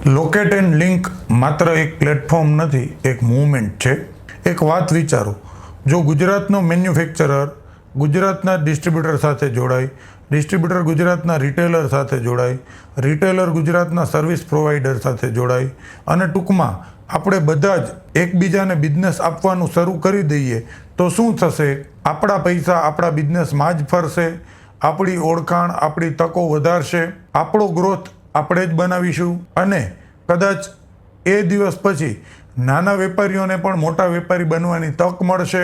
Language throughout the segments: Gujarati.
લોકેટ એન્ડ લિંક માત્ર એક પ્લેટફોર્મ નથી, એક મૂવમેન્ટ છે. એક વાત વિચારો, જો ગુજરાતનો મેન્યુફેક્ચરર ગુજરાતના ડિસ્ટ્રીબ્યુટર સાથે જોડાય, ડિસ્ટ્રીબ્યુટર ગુજરાતના રિટેલર સાથે જોડાય, રિટેલર ગુજરાતના સર્વિસ પ્રોવાઈડર સાથે જોડાય અને ટૂંકમાં આપણે બધા જ એકબીજાને બિઝનેસ આપવાનું શરૂ કરી દઈએ તો શું થશે? આપણા પૈસા આપણા બિઝનેસમાં જ ફરશે, આપણી ઓળખાણ આપણી તકો વધારશે, આપણો ગ્રોથ આપણે જ બનાવીશું અને કદાચ એ દિવસ પછી નાના વેપારીઓને પણ મોટા વેપારી બનવાની તક મળશે.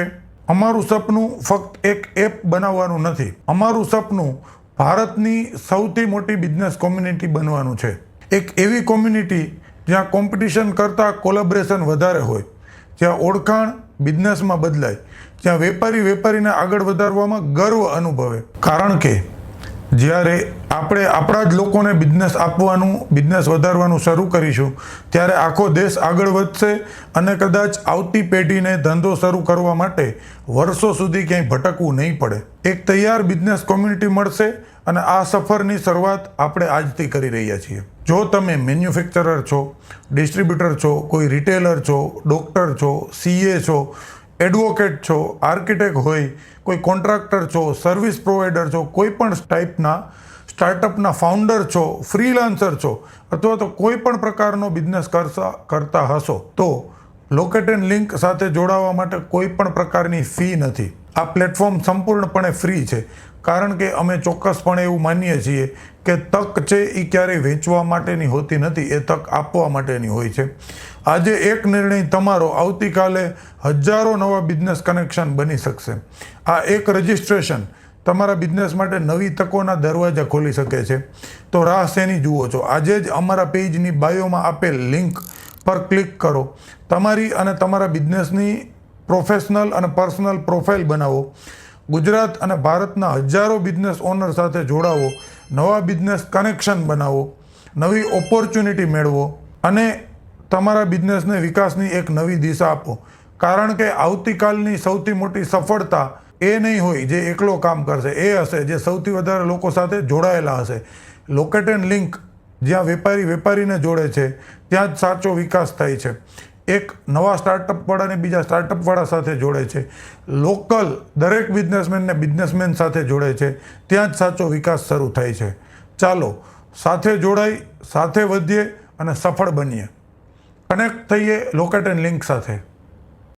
અમારું સપનું ફક્ત એક એપ બનાવવાનું નથી, અમારું સપનું ભારતની સૌથી મોટી બિઝનેસ કોમ્યુનિટી બનવાનું છે. એક એવી કોમ્યુનિટી જ્યાં કોમ્પિટિશન કરતાં કોલેબોરેશન વધારે હોય, જ્યાં ઓળખાણ બિઝનેસમાં બદલાય, જ્યાં વેપારી વેપારીને આગળ વધારવામાં ગર્વ અનુભવે. કારણ કે જ્યારે આપણે આપણા જ લોકોને બિઝનેસ આપવાનું, બિઝનેસ વધારવાનું શરૂ કરીશું ત્યારે આખો દેશ આગળ વધશે અને કદાચ આવતી પેઢીને ધંધો શરૂ કરવા માટે વર્ષો સુધી ક્યાંય ભટકવું નહીં પડે. એક તૈયાર બિઝનેસ કોમ્યુનિટી મળશે અને આ સફરની શરૂઆત આપણે આજથી કરી રહ્યા છીએ. જો તમે મેન્યુફેક્ચરર છો, ડિસ્ટ્રીબ્યુટર છો, કોઈ રિટેલર છો, ડૉક્ટર છો, સીએ છો, એડવોકેટ છો, આર્કિટેક્ટ હોય, કોઈ કોન્ટ્રાક્ટર છો, સર્વિસ પ્રોવાઈડર છો, કોઈ પણ ટાઈપના સ્ટાર્ટઅપના ફાઉન્ડર છો, ફ્રીલાન્સર છો અથવા તો કોઈ પણ પ્રકારનો બિઝનેસ કરતા હશો તો લોકેટ એન્ડ લિંક સાથે જોડાવા માટે કોઈ પણ પ્રકારની ફી નથી. આ પ્લેટફોર્મ સંપૂર્ણપણે ફ્રી છે કારણ કે અમે ચોક્કસપણે એવું માનીએ છીએ કે તક છે એ ક્યારેય વેચવા માટેની હોતી નથી, એ તક આપવા માટેની હોય છે. આજે એક નિર્ણય તમારો આવતીકાલે હજારો નવા બિઝનેસ કનેક્શન બની શકશે. આ એક રજિસ્ટ્રેશન તમારા બિઝનેસ માટે નવી તકોના દરવાજા ખોલી શકે છે. તો રાહ શેની જુઓ છો? આજે જ અમારા પેજની બાયોમાં આપેલ લિંક પર ક્લિક કરો. તમારી અને તમારા બિઝનેસની પ્રોફેશનલ અને પર્સનલ પ્રોફાઇલ બનાવો. ગુજરાત અને ભારતના હજારો બિઝનેસ ઓનર સાથે જોડાવો, નવા બિઝનેસ કનેક્શન બનાવો, નવી ઓપોર્ચ્યુનિટી મેળવો અને તમારા બિઝનેસને વિકાસની એક નવી દિશા આપો. કારણ કે આવતીકાલની સૌથી મોટી સફળતા એ નહીં હોય જે એકલો કામ કરશે, એ હશે જે સૌથી વધારે લોકો સાથે જોડાયેલા હશે. લોકેટ એન્ડ લિંક જ્યાં વેપારી વેપારીને જોડે છે ત્યાં જ સાચો વિકાસ થાય છે. એક નવા સ્ટાર્ટઅપવાળાને બીજા સ્ટાર્ટઅપવાળા સાથે જોડે છે, લોકલ દરેક બિઝનેસમેનને બિઝનેસમેન સાથે જોડે છે, ત્યાં જ સાચો વિકાસ શરૂ થાય છે. ચાલો સાથે જોડાઈ, સાથે વધીએ અને સફળ બનીએ. કનેક્ટ થઈએ લોકેટ એન્ડ લિંક સાથે.